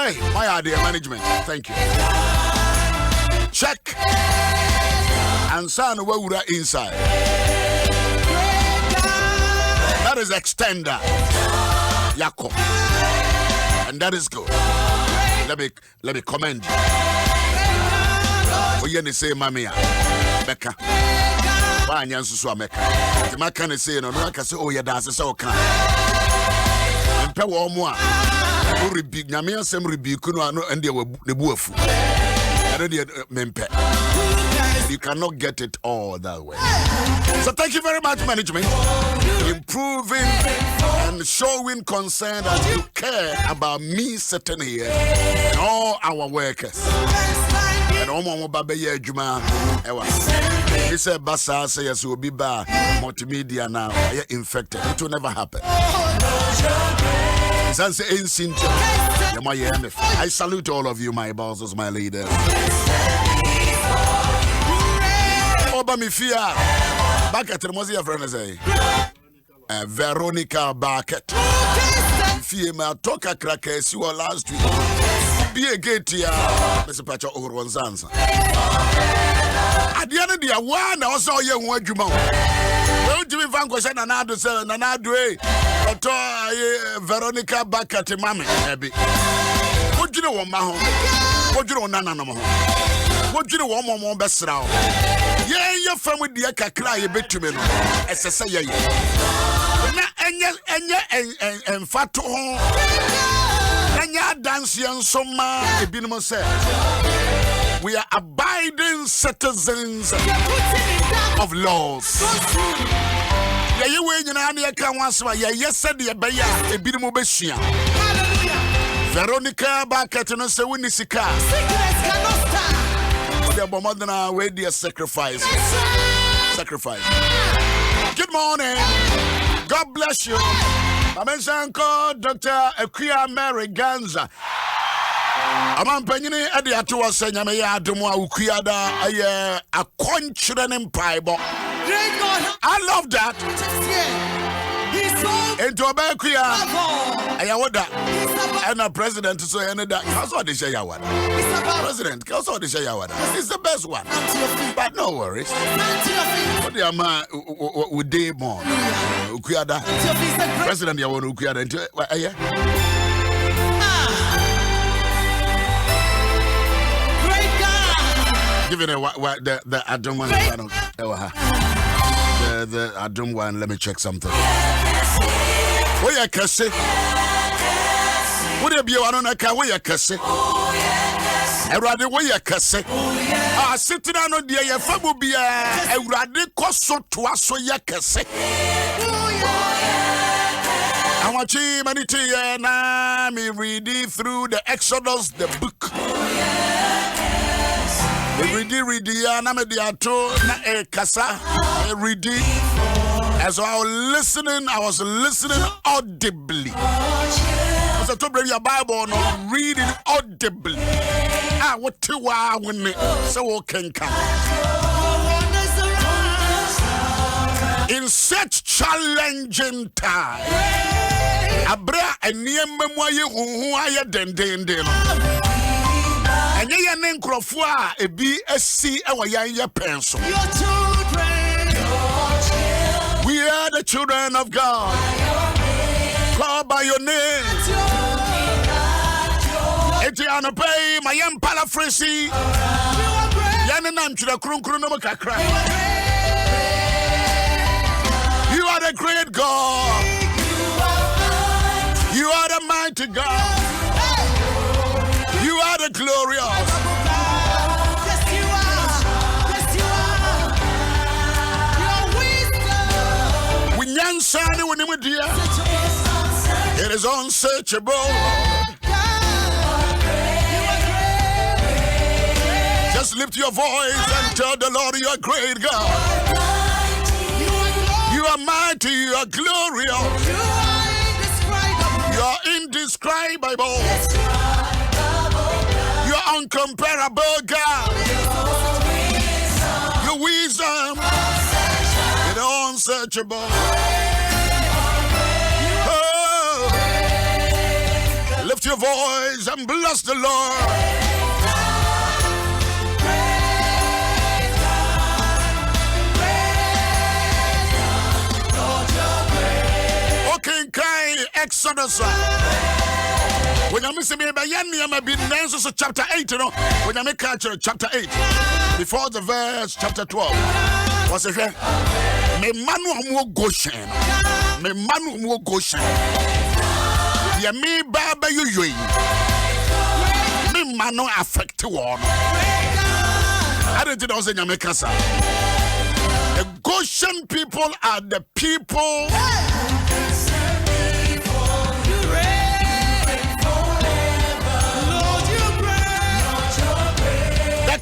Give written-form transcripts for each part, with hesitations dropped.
Hey, my idea management. Thank you. Check. And son wura inside. That is extender. Yako. And that is good. Let me commend you. Oh, you say Mamia. Becca. Why Yansu Mecca? The man can say no, I can say, oh, yeah, that's so kind. And Pewa Moa. Who rebuke Namia Sem rebuke and they were the wolf. You cannot get it all that way. So thank you very much, management. Improving and showing concern that you care about me sitting here and all our workers. And all Baba Juma. He said, Bassa says will be bad. Multimedia now. I are infected. It will never happen. I salute all of you, my bosses, my leaders. Oba mi fear. Bucket, what's your friend say? Veronica Bucket. Fear my talker crackers you were last week. Be a gate here, Mr. Pacha Owusu-Ansah. At the end of the day, one also young one Juma. Well, Jimmy Van Goshen and Nado say, Nanado, Veronica Bucket, Mammy, Abby. What you know, Maho? What you know, Nana? What you know, one more best round? Yeah, your friend with the Akakra, you bet to me. As I say, and Fatu, and ya dance young summer, a binimo said. We are abiding citizens of laws. Yeah, you wait in an account once, yes, said the Abaya, a binimo Bessia. Veronica Bucket and say, when is the car? They're more than a way their sacrifice. Good morning. God bless you. I'm Uncle Dr. Akuya Mary Ganza. I'm Penny at the Atua Senyamaya Adom Ahengua a conchran in Pibo. I love that. Into a Bakuya. I would that. And a president to say any that. That's what they say. President, that's what they say. It's the best one. But no worries. What the man with day more? Ukuyada. President, you want Ukuyada into it? Give it the Adom one. The Adom one. Let me check something. Where you can say? Would you be on a car where you can say? I rather where you can say. Ah, sitting on the air, Fabubia, I rather cost so to us so you can say. I want you, Manity, and I'm reading through the Exodus, the book. Ready, and I'm at the Ato, Kasa, ready. As I was listening audibly. As I told you your Bible, no, reading audibly. What 2 hours when so can come. In such challenging time, Abra and Niemwaye who I den. And ye name Crofua, a BSC, our young pencil. We are the children of God. Called by your name. Etiana pay my young paraphrasy. Yananam to the Krunkrunamaka. You are the great God. You are the mighty God. You are the glorious. It is unsearchable. Just lift your voice and tell the Lord you are great God. You are mighty, you are glorious. You are indescribable. You are uncomparable God. Your wisdom is unsearchable. Lift your your voice and bless the Lord. Okay, Kai Exodus. When I miss me by Yanni, be Nancy chapter 8, you know, when I make chapter 8, before the verse chapter 12, was it? Me manu mo Goshen, me manu mo Goshen. Ya me baba you, me manu affect one. I didn't know in Jamaica. The Goshen people are the people.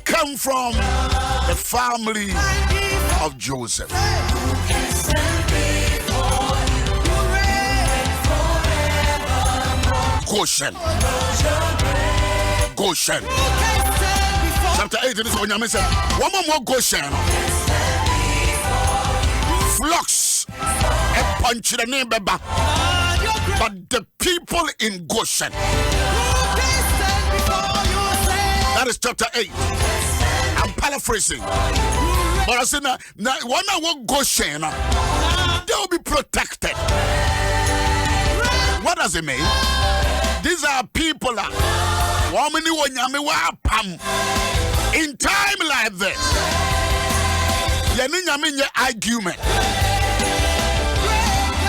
Come from the family of Joseph. Goshen. Goshen. Chapter 8 is when you say, one more Goshen. Flocks and punch the name, but the people in Goshen. That is chapter 8. I'm paraphrasing. But I said, now, when I walk Goshen, they will be protected. What does it mean? These are people in time like this. You need your argument.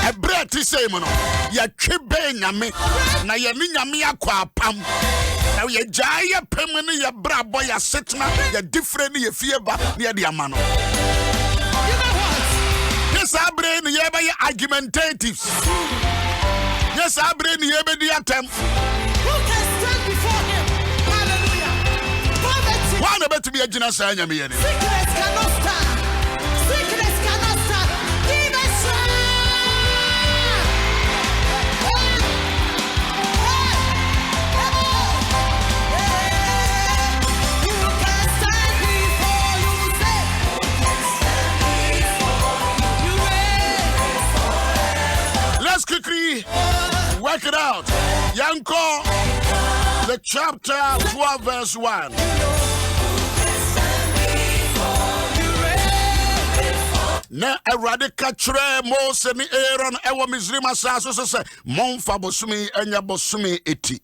A bread to say, you chibe nyame, na you need your pam. Now you jaya permanent ya brabo ya setna ya different ya fieba near the amano. Yes, I brain ye by argumentatives. Yes, I brain ye by the attempt. Who can stand before him? Hallelujah. Poverty. One about to be a genocide. Sickness cannot stand. Sickness cannot stand. Give us strength. Let's quickly work it out. Yanko, the chapter 12, verse 1. Na erade katre Mose ni Aaron ewo Misraim asaso se monfa bosumi enya bosumi eti.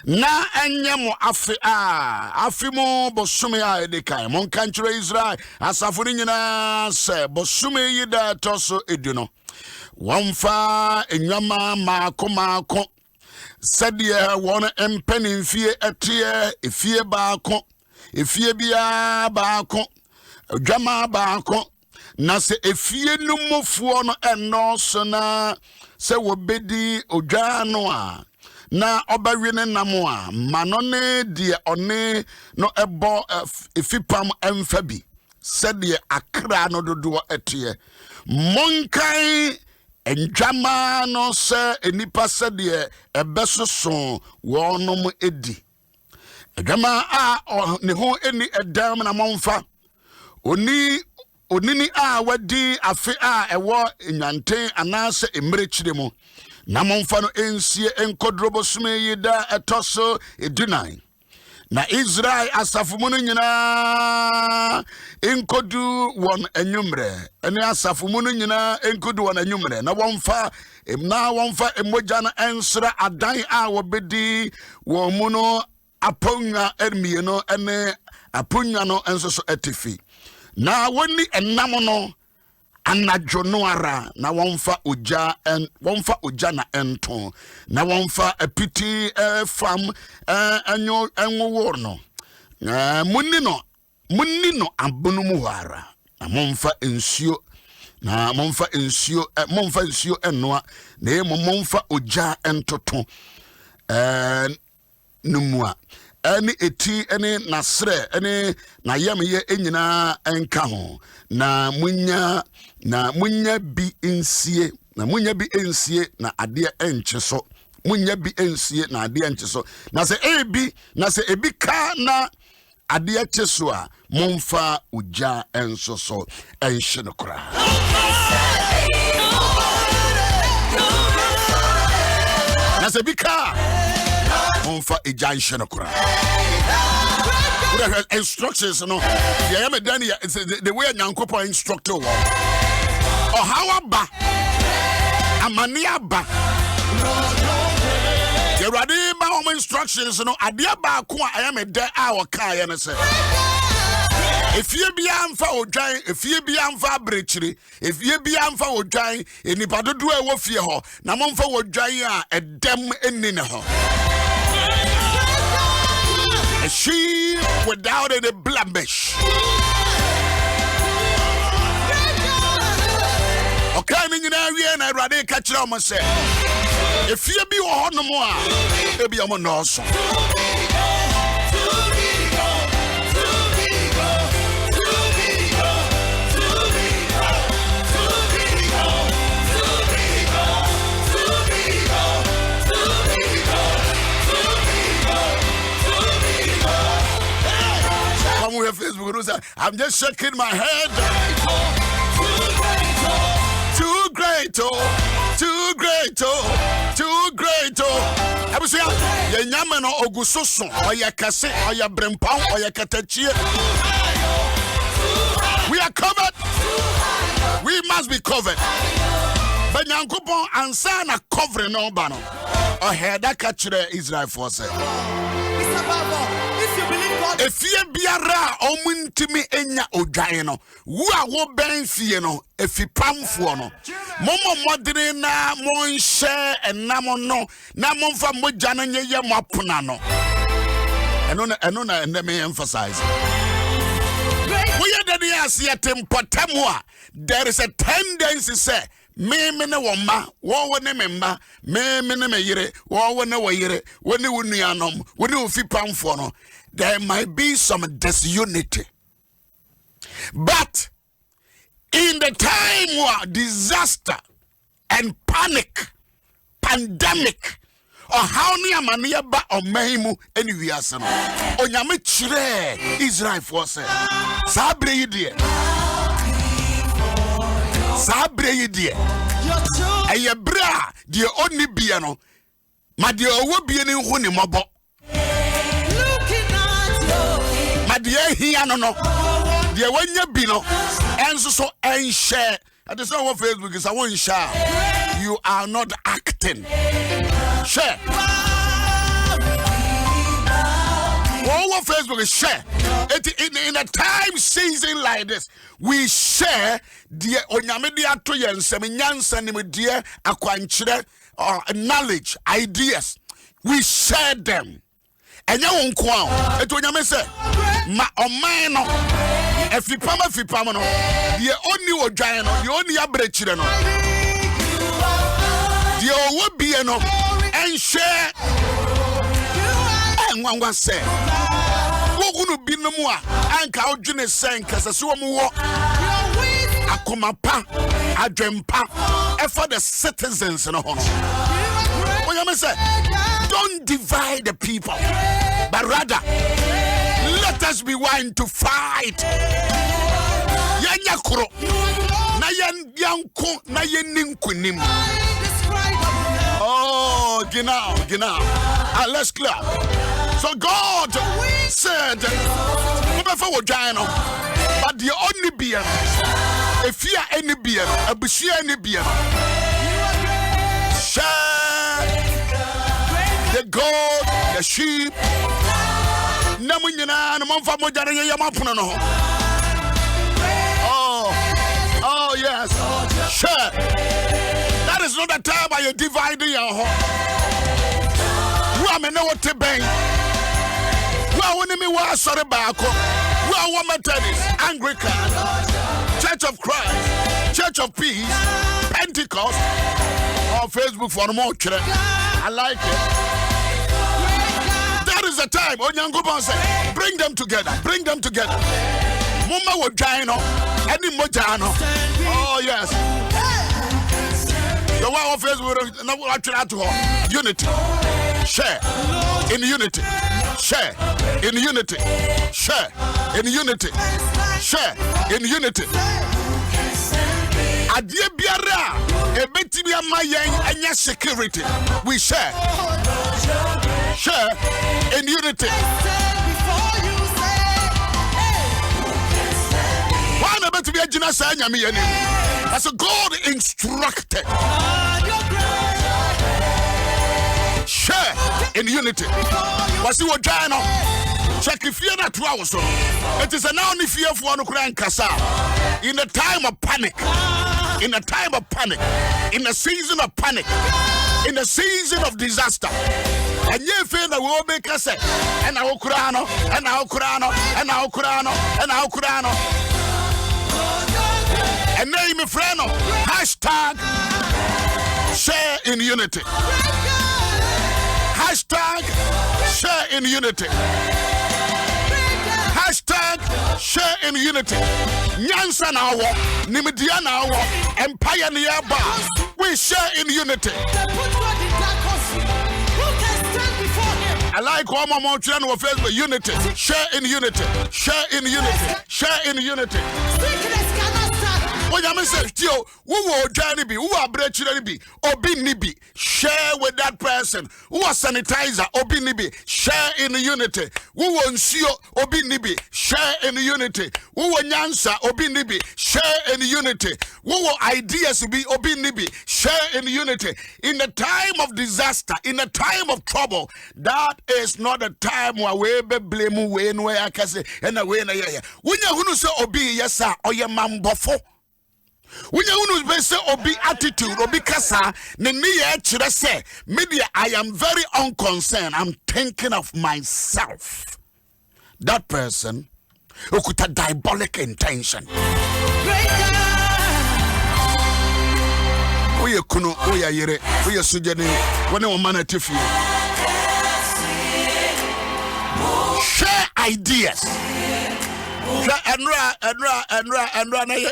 Na enye mo afi mo bosumi a edikai mon kantre Israel asafo ni nyina se bosumi yida toso eduno. Wamfa enyama maako sadie won empeni fie etie efie baako efie bia baako dwama baako na se efie numofo no enoso na se wobedi odwa no a na obawe ne nam a mano ne die one no ebo efipam emfa bi sadie akra no dodo etie monkai enjama no se enipa sadie ebesoso wonom edi enjama a ne ho eni edam na monfa onini a wadi afi a ewo enyanten anase emrechire mu na monfa no ensie enkodrobo sume yida etoso edunan na Israel asafumu no nyina enkodu won anwumre ene asafumu no nyina enkodu won anwumre na wonfa emoja na ensra adan a wobedi wo mu no aponya ermie no ene aponya no enso etifi na woni enam no anadwo no ara na wonfa oja na ento na wonfa apiti fam enwo no munni no abunu mu ara na monfa ensuo ennoa na monfa oja entoto numua ani eti ani nasre ani na yamye enyina enka ho na munya bi ensie na ade enche so munya bi ensie na ade enche so na se ebi ka na ade eche so a momfa uja enso so enhye no kra na se ebi ka Monfa ejantion okura. Instructions no. Yeah, am done the way Nyankopo instructor wo. Oh how ba? Amania ba. The ready ba instructions no adia ba ko I am there our car ya say. If you be amfa odwan, if you be amfa brechiri, if you be amfa odwan, enipa dodo e wo fie ho, na momfa odwan a edem eni ne ho. A sheep without any blemish. Okay, me nyina wie na Awurade ka kire o mo se. If you be ho no mo a, e be o mo no so. Facebook, I'm just shaking my head. Too great, oh, too great, oh, too great, oh. I was saying, Yamano Ogusoso, or Yakase, or Yabrempao, or Yakatachia. We are covered. We must be covered. But Yankupon and Sana covering no banner. Or had that catch Israel force. If you be a ra, omuntimi enya odwan no, wo a wo ben fie no, efi pamfo no. Momo modere na monhye enam no, na monfa mogya no nyeye mapona no. Eno na me emphasize. We are the asiatem potamwa. There is a tendency say me ne woma wo ne memma me ne meyire wo ne woyire wo ne wunuanom wo ne ofi pamfo no. There might be some disunity. But in the time where disaster and panic, pandemic, or how near mania ba or mahimu anywhere son. Onyame chire Israel force. Sabre idie. Sabre idie. Eye bra die oni biano. Ma die owo bieni hu ni mobo. Dear here no dear when you be no and so and share at the same Facebook is I won't share. You are not acting. Share. All Facebook is share. In a time season like this, we share dear Onyamedia to yen seminyansan with dear akwanchire or knowledge, ideas. We share them. And you won't come. It will never say, Ma oman no. If you pama no. The only one giant no. The only average no. The old be no. And share. And one say, what would be no more? And cow Junior saying, Casasuamu. Akomapa, Adrempa, and for the citizens no. What you say? Don't divide the people, but rather let us be one to fight. Yanyakro, Nayan Yanko, Nayaninkunim. Oh, genau. Let's clap. So God said, but the only beer, if you are any beer, a bushia any beer, the goat, the sheep. Oh yes. Sure. That is not the time where you're dividing your home. Who know what to bang? Well, when me was sorry back. Well, one Methodist, Anglican, Church of Christ, Church of Peace, Pentecost, on Facebook for more church. I like it. That is the time. Onyangoban said, bring them together. Mumma wo Jano, any Mojano. Oh yes. The one of Facebook unity. Share in unity. Share in unity. Share in unity. Share in unity. Adie biara A bit to be a my and your security. We share in unity. One about to be a genocide. As a God instructed. Share in unity. What's your journal? Check if you're not 2 hours. It is an only fear for one crying Kasa. In a time of panic. In a time of panic. In a season of panic. In a season of disaster. And you feel the war make us say, and our Kurano, and our Kurano, and our Kurano, and our Kurano. And name a friend of hashtag share in unity. Hashtag share in unity. Hashtag share in unity. Nyansa na wo, Nimidia na wo, Empire near bar. We share in unity. I like one more channel of Facebook. Unity. Share in unity. Share in unity. Share in unity. When you say, "Tio, who will Johnny be? Who are Brechin be? Obi Nibi." Share with that person. Who are sanitizer? Obi Nibi. Share in unity. Who will Nsio? Obi Nibi. Share in unity. Who will Nyansa? Obi Nibi. Share in unity. Who will ideas be? Obi Nibi. Share in unity. In the time of disaster, in the time of trouble, that is not a time where we be blame when we are kasi and away na yeah. When you say Obi yes sir or your mambofo. When you say obi attitude, obi kasa, say, maybe I am very unconcerned. I'm thinking of myself. That person who could have diabolic intention. We are kuno, we are yere, we are sujani, when you man at share ideas. And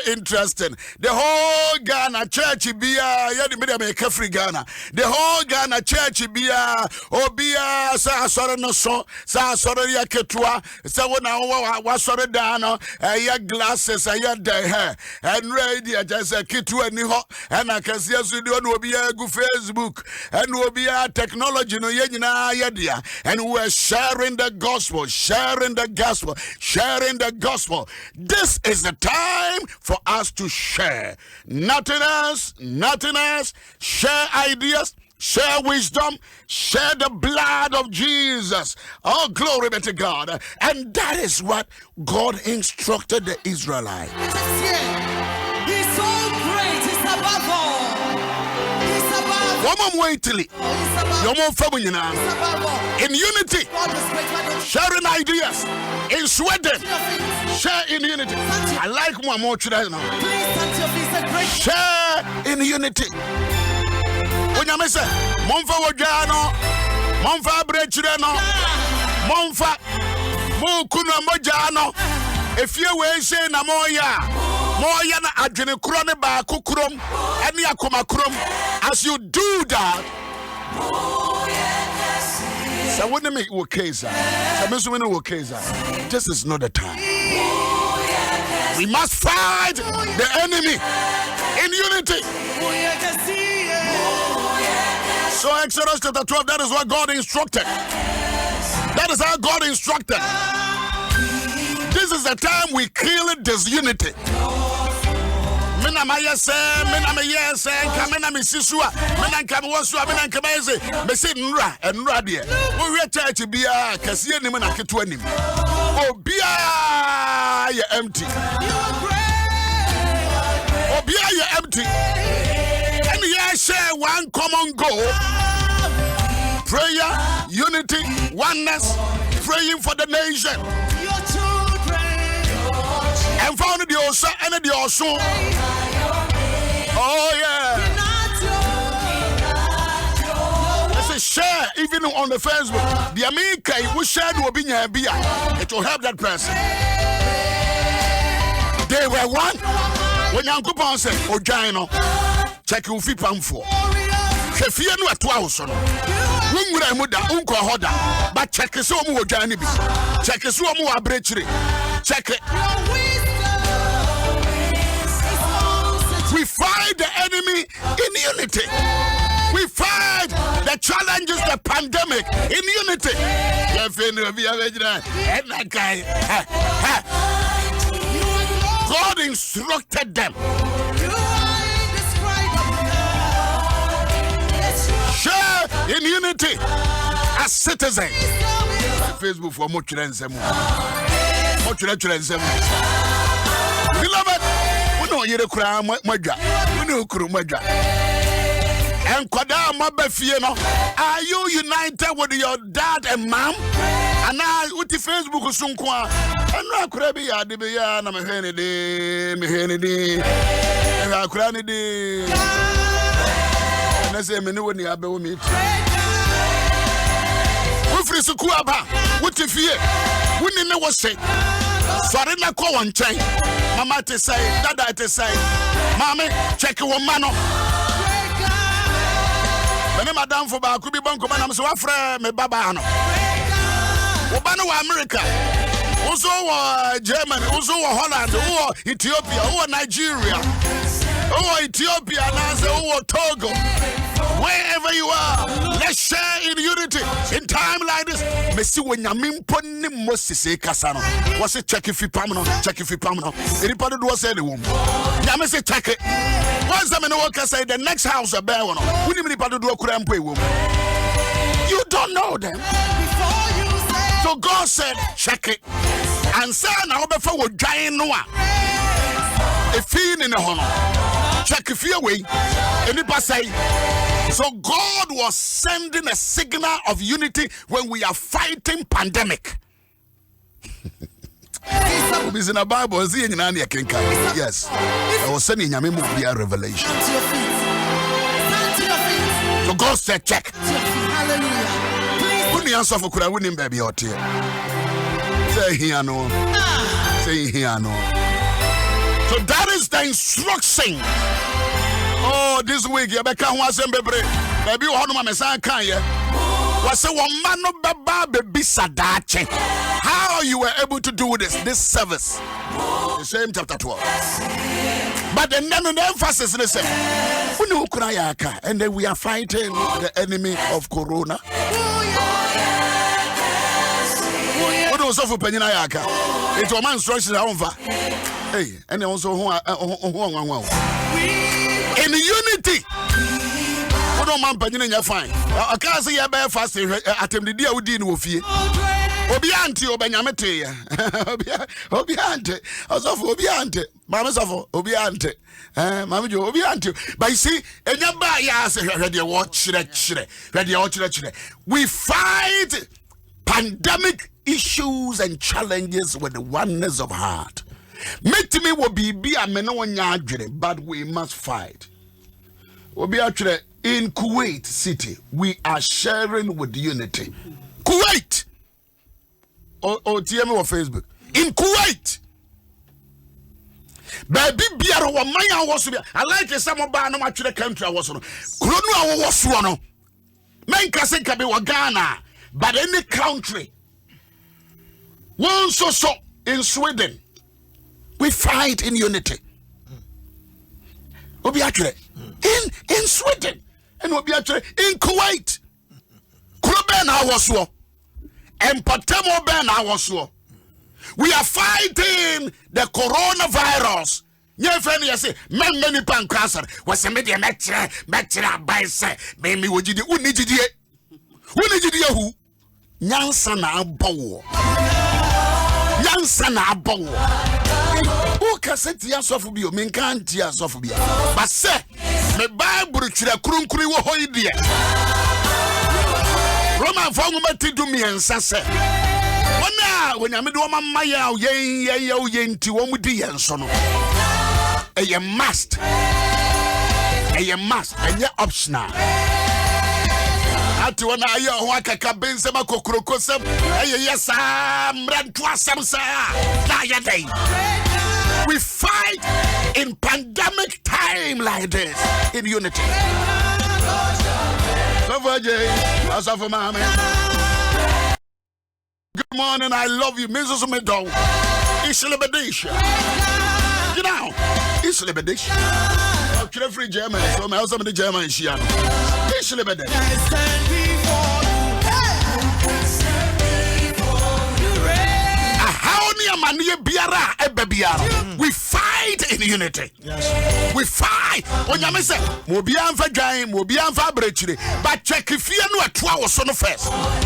interesting. The whole Ghana church be free Ghana. The whole Ghana church be obia sa sorry no so sa sorry ya ketua sa wona wa sorry dano ya glasses ya dey hair and ready just ketua ni ho and akasia studio no obia go Facebook and obia technology no ye nyina ya dia and we are sharing the gospel. Gospel. This is the time for us to share. Nothing else. Share ideas, share wisdom, share the blood of Jesus. Oh, glory be to God. And that is what God instructed the Israelites. He's so great. He's above all. In unity, sharing ideas. In Sweden, share in unity. I like more today now. Share in unity. When you say, Monfa Wojano, Monfa Brechino, Monfa Mukuna Mojano, if you will say Namoya, Moyana Adjene Krone ba Kukrum, and Yakuma Krum, as you do that. So when they make Wakeza, this is not the time. We must fight the enemy in unity. So Exodus chapter 12, that is what God instructed. That is how God instructed. This is the time we kill disunity. Menamaya say, Menamaya say, Kamena Missisua, Menankamwasua, Menankamese, Messinra, and Radia. We try to be a Cassian Manaketwanim. Oh, be empty. Oh, be empty. And yes, share one common goal. Prayer, unity, oneness, praying for the nation. And found the Osa and the Osun. Oh, yeah. Let's say share, even on the Facebook. The America, we share will be near Bia. It will help that person. They were one. When Uncle Pon said, oh, Gino, check your feet for. Kefia no at 2 hours. Wungura muda, unko hoda. But check it so more Johnny. Check it so more Brechin. Check it. We fight the enemy in unity. We fight the challenges, the pandemic in unity. God instructed them. Share in unity as citizens. Facebook for more children. Beloved, we know you're a crown, we know Kurumaja. And Kwada Mabefieno, are you united with your dad and mom? And now with the Facebook Sunkwa, and now Krabi Adibia, and I'm a Henny, and I cranny. And I say, Menu, you have a meet. Free Sukuaba, what if you wouldn't know what say? Sorry, na call one chain. Mama to say, Dada to say, Mommy, check your mano. When Madame for Bakubi Banco, I'm so afraid, me Babano. Obano, America, also Germany, also Holland, or Ethiopia, or Nigeria, or Ethiopia, or Togo. Wherever you are, let's share in unity. In time like this, Messi when Yamin Pony Moses Casano. Was it check if you pamano, check if you pamano. Anybody do say the womb. Yamese check it. Once the worker say the next house a bear one. Wouldn't anybody do a crampe woman? You don't know them. So God said, check it. And say now before we giant Noah. A fiend in the honor. Check if you're away. Anybody say. So God was sending a signal of unity when we are fighting pandemic. It's in the Bible. Yes. I was sending a revelation. So God said, check. Hallelujah. Answer for could win baby out here. Say here no. Say here no. So that is the instruction. Oh, this week you better was baby. Baby, how my son can you? Was a woman no baba baby sadache. How you were able to do this service? The same chapter 12. But then the emphasis is the same. And then we are fighting the enemy of Corona. What was for Penayaka? It's a man's instructions over. Hey, and also in unity. What do man Penny fine? I can't say a bear fast attempt the deal with Dean Wolfie. Obianti Obenyamete. Obiante. Also Obiante. Mamma's of Obiante. Mamma Obiante. But you see, and your bias ready watch that. We fight pandemic issues and challenges with the oneness of heart. Make me will be a men, but we must fight. We'll be actually in Kuwait City. We are sharing with unity. Kuwait. Or TM or Facebook. In Kuwait. Baby, Biara wa maya was. I like a summer bar no much the country I was on. Kuno was one. Men can be Ghana, but any country. One so in Sweden. We fight in unity. We'll be actually in Sweden. And we'll be actually in Kuwait. Kurobena was war. And Patemo Ben was war. We are fighting the coronavirus. Your friend, you say, many pan cancer. Was a media metra by say, maybe would you do Uniji? Who? Yansana Bow. Yansana Bow. Who can say tears of you? Men can't tears of you. But say, the Bible to the Krunkri wo hoidie. Roman Fongumati do me and Sase. When I made one maya, yen to one with the Yanson. A must, and you're optional. At one eye, Waka Cabin, some Kokrokosam, yes, I'm ran twice some day. We fight in pandemic time like this in unity. Good morning, I love you, Mrs. Meadow. It's celebration. You know, it's celebration. actually free German, so my husband the German shiano. Usually better. We fight in unity. Yes. We fight. When you say, Mobianfa Jain, Mobianfa Brechiri, but check if you know a 12 son of first.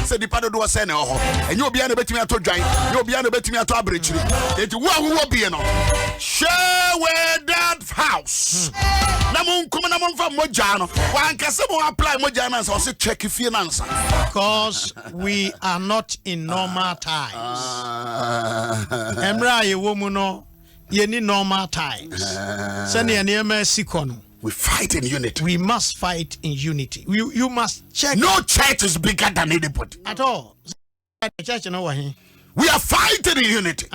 Said the Pado was saying, and you'll be able to Jain, you'll be able to Brechiri. It will be enough. Share with that house. Namun come among from Mojano. One can apply Mojana or say check if you answer. Because we are not in normal times. Emra ye womuno ye ni normal times. Send ye near sikono. We fight in unity. We must fight in unity. You must check. No church is bigger than anybody. At all. The church no here. We are fighting in unity.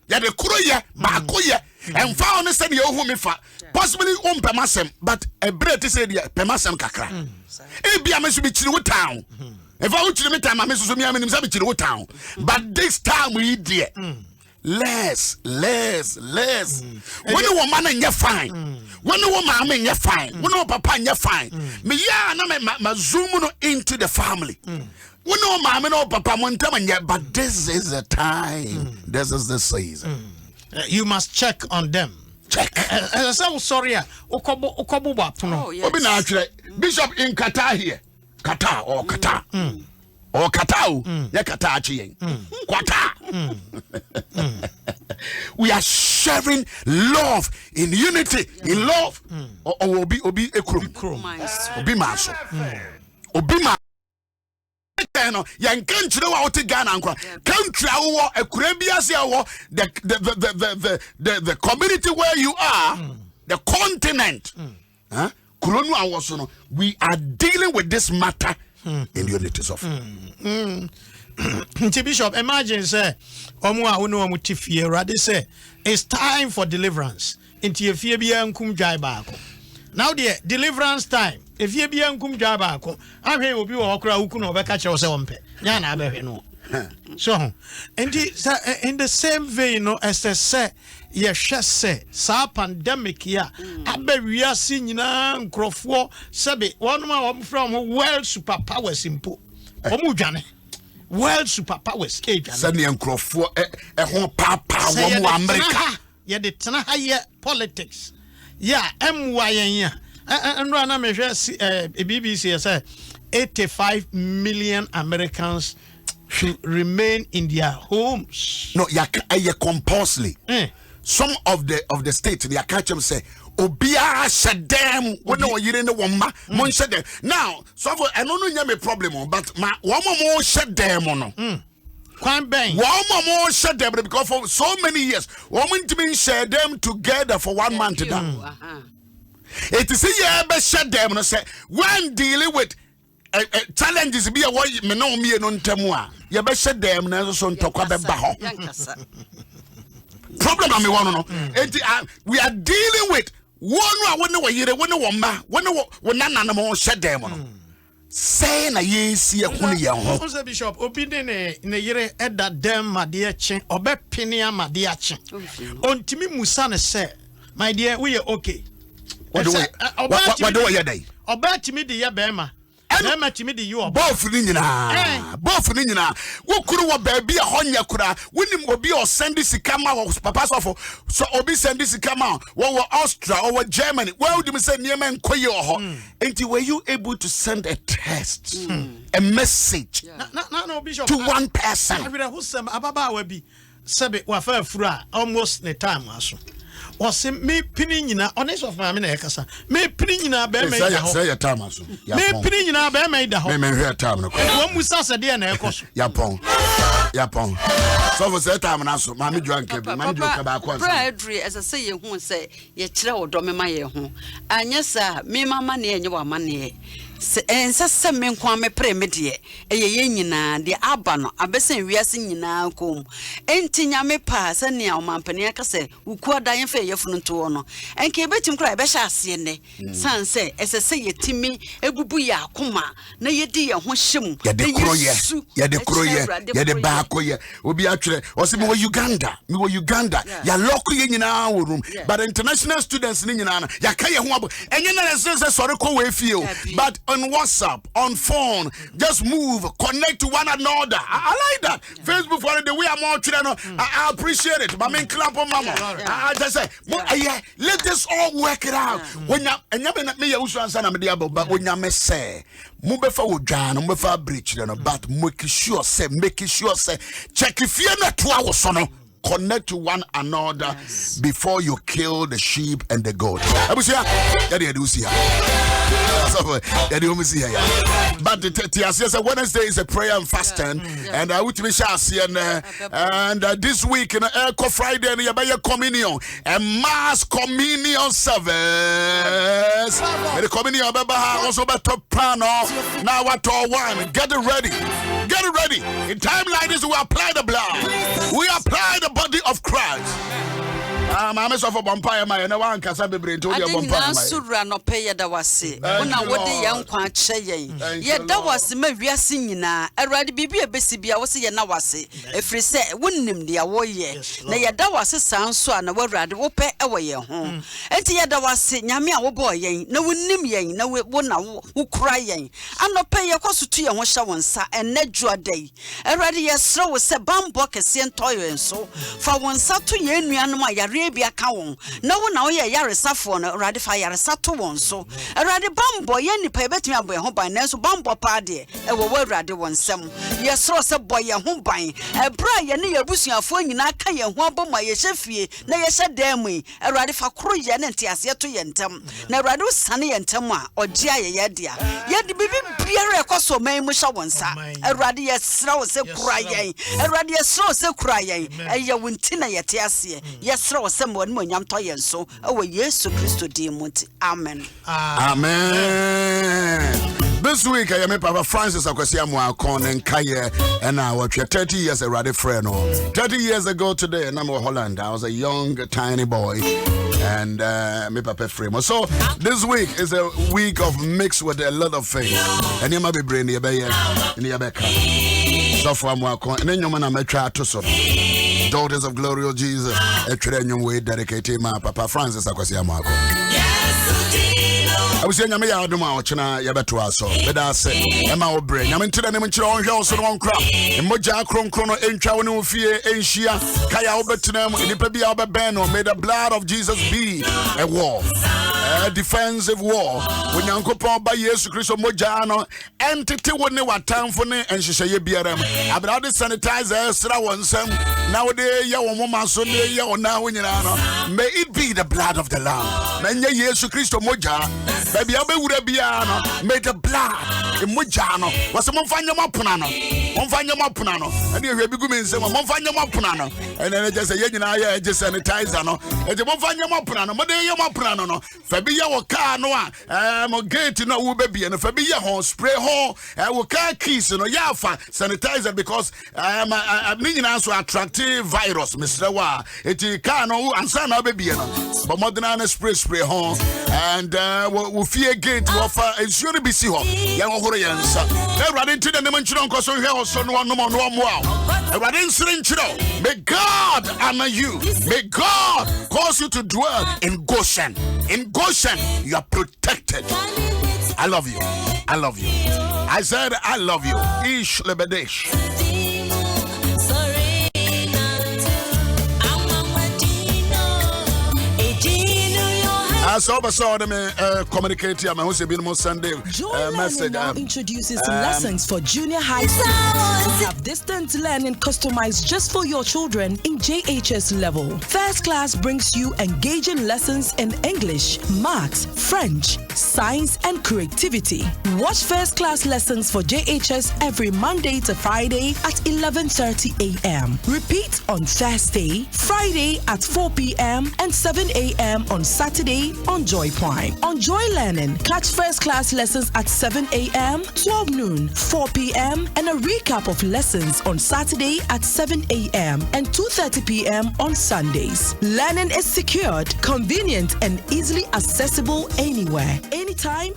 Ya de kuro ye, baako ye, and found said you who me fa. Possibly pemasem, but a bread is said pemasem kakra. It be a mess be chill town. If I would me time, I miss me, I'm in chill town. But this time we dear. Less. When you want man and you're fine. When you want mamma and you're fine. When you want papa and you're fine. Me ya na zoom into the family. We know mama no papa one time and yet, but this is the time. This is the season. You must check on them. Check. So sorry. Oh, yes. Bishop in Qatar here. Qatar. Or Qatar. Yeah, Qatar. Qatar. We are sharing love in unity. In love. Or obi ekrum. Obi maso. Obi maso. Yan country wa oti Ghana nkwa country awo ekurabia awo the community where you are the continent kulonu awo so no we are dealing with this matter in unity of Bishop, imagine say omo a wonu omo tifie rade say it's time for deliverance into ye fie bia nkum dwai baako. Now the deliverance time. If you be unkum jabako, I hear will be okra who can catch yourself. Yana be no. So and in the same vein, no, as they say, yes, say, sa pandemic ya, abe we are seeing na crofo, sabe, one man from world superpowers simple. Omujane. World superpowers, Sunny and crofo, home papa, America. Yeah, the Tanaha politics. Yeah, MYN. And run a measure BBC said 85 million Americans should remain in their homes. No, you compulsory. Some of the states, they catch them say, Obia said them when no you didn't want mon said them. Now, so I don't know a problem, but my one more said them on. One more said them because for so many years, women to be share them together for 1 month. It is a year be shut them no say when dealing with challenges be a way me no me no ntamwa you be shut them na so ntokwa be ba ho problem am one no we are dealing with one when we yire when wo ma when nana no shut them no say na yesi ehunu ye ho so Bishop obi ne yire eda dem made ache obepene amade ache ontimi musa ne say my dear we are okay. What do you day? About to me the Yabema. Emma to me the you are both Nina. Both Nina. What could what baby a honya kura? When him will be or send this come out papa's offer. So Obi send this come out. What were Austria or Germany? Well, do you say near man koyo? And were you able to send a text, a message no, Bishop, to one person? I mean, who's some Ababa will be Sabe wafer fra almost the time also. Was me pinning honest of my minute, me pinning a bear made say a time also. Me pinning a bear made the home. Me here time. One was a dear necos. Yapon. So for that time and also, Mammy drank a man as I say, you won't say, ye child, Domi my home. And yes, sir, me, my money and your money. se me nkwa me pre me de eye nyina de aba no abesen wiase nyina kom enti nyame pa se ne omampane aka se wuku adan fa yefunu to no enke betim kra be hya ase ne sanse esese yetimi egubu ya akoma na yedi ye ho hyem ye de kroye ye de baako obi atwere o se me Uganda ya lock ye nyina wo room but international students ni nyina na ya ka ye ho abo enye na se sori ko we fie but on WhatsApp, on phone, just move, connect to one another. I like that. Facebook for the way I'm all children. I appreciate it. But I mean, clap on mama. I just say, let us all work it out. When you and you me Owusu-Ansah na me diabo, but when you me say, move for Ujana, move for bridge, but make sure say, check if you're not 2 hours son. Connect to one another before you kill the sheep and the goat. But Wednesday is a prayer and fasting, and I would be and this week in Echo Friday and your communion, a mass communion service. The communion also better plan now what all one. Get it ready. In time like this, we apply the blood. We apply the body of Christ. I'm so for vampire my na wan kasa bebre to your vampire. Sura no pay da wase. Una wode yan kwa che ye da wase ma wiase nyina. Awrade bibi ebesi bia wose ye na wase. Efri se wonnim dia wo ye. Na ye da wase sanso a na wawrade wo pe ewo ye ho. Enti ye da wase nyame a wo bo yen na wonnim yen na wo na wo kura yen. Anope ye kosotu ye ho hya wonsa enadwo adai. Awrade ye sre wo se bambo kese ntoyo enso. Fa wonsa to ye nuanom a yare bia ka won na wo na wo ye yaresafo no Awrade fa yaresa to won so Awrade bambo ye nipa ebetimi abo ye ho ban na so bambo pa de e wo Awrade wonsem ye sro se boy ye ho ban ebra ye ne yabusuafo nyina ka ye ho aboma ye hyefie na ye hye dam Awrade fa koro ye ne ntiase to ye ntem na Awrade usane ye ntem a ogia ye dia ye de bibi biara ekoso man mu hya wonsa Awrade ye sra wo se kura ye Awrade ye sra wo se kura ye eye wontina ye tiase ye sra wo se mo nyam to ye so ewo Yesu Kristo di muti amen. This week I am Papa Francis Akwasiamu Akon and Kaye and I was 30 years a radical friend. 30 years ago today and I'm in Holland. I was a young tiny boy and me Papa Frame. So this week is a week of mixed with a lot of faith. And you might be brainy in the back. So for Akon and then you man try to so Daughters of Glory of Jesus, a training way dedicated my Papa Francis Akwasiamu Akon. I was saying, I'm a Adom Ahengua, but I say, Emma O'Brien. I'm into the name of your house on crop. And Moja Chrono and Chawano Fear and Shia, Kaya Obertonum, and the Pebby Albert Beno, may the blood of Jesus be a war, a defensive war. When Uncle Paul by Jesus Christ Mojano, entity wouldn't know what time for me, and she say, BRM. I've been out the sanitizer, Sra one some. Nowadays, your woman Sunday, your now when you know, may it be the blood of the Lamb. Many Jesus Christ Moja. Baby, I be biano, made the blood in Mujano. Was a Monfanya Mapunano, Monfanya Mapunano, and you have been saying Monfanya Mapunano, and then I just say, I just sanitize, and the Monfanya Mapunano, Madea Mapunano, Fabia or car no one, I'm a gate to know baby, and Fabia home, spray home, I will car keys, and Yafa sanitizer because I'm meaning also attractive virus, Mr. Wa, it can't know, and son of baby, but modern spray home, and we fear gate to offer and should be see young Horians. They're running to the dimension because we have so no more. May God honor you. May God cause you to dwell in Goshen. In Goshen, you are protected. I love you. I love you. I said, I love you. Ish lebedesh. As I saw them communicate, I'm also being more Sunday message. Now introduces lessons for junior high students. Have distance learning customized just for your children in JHS level. First class brings you engaging lessons in English, Maths, French, Science, and Creativity. Watch first class lessons for JHS every Monday to Friday at 11:30 a.m. Repeat on Thursday, Friday at 4 p.m. and 7 a.m. on Saturday, on Joy Prime. On Joy Learning, catch first class lessons at 7 a.m., 12 noon, 4 p.m., and a recap of lessons on Saturday at 7 a.m. and 2:30 p.m. on Sundays. Learning is secured, convenient, and easily accessible anywhere, anytime.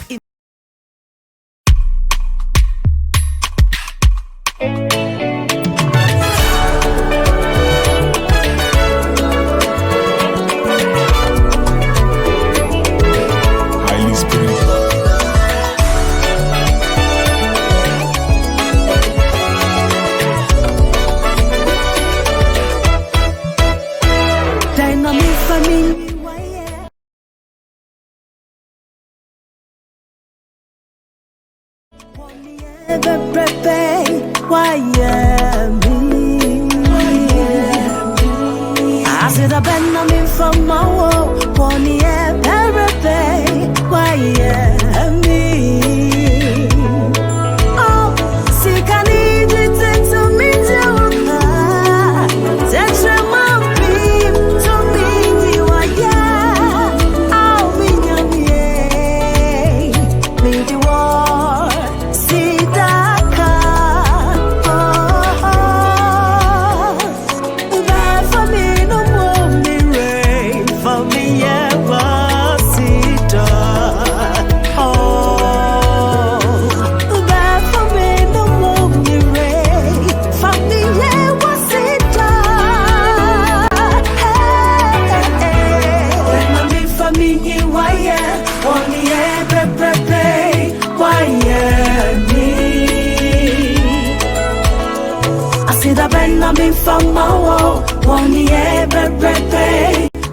From my wall, 1 year,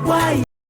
why?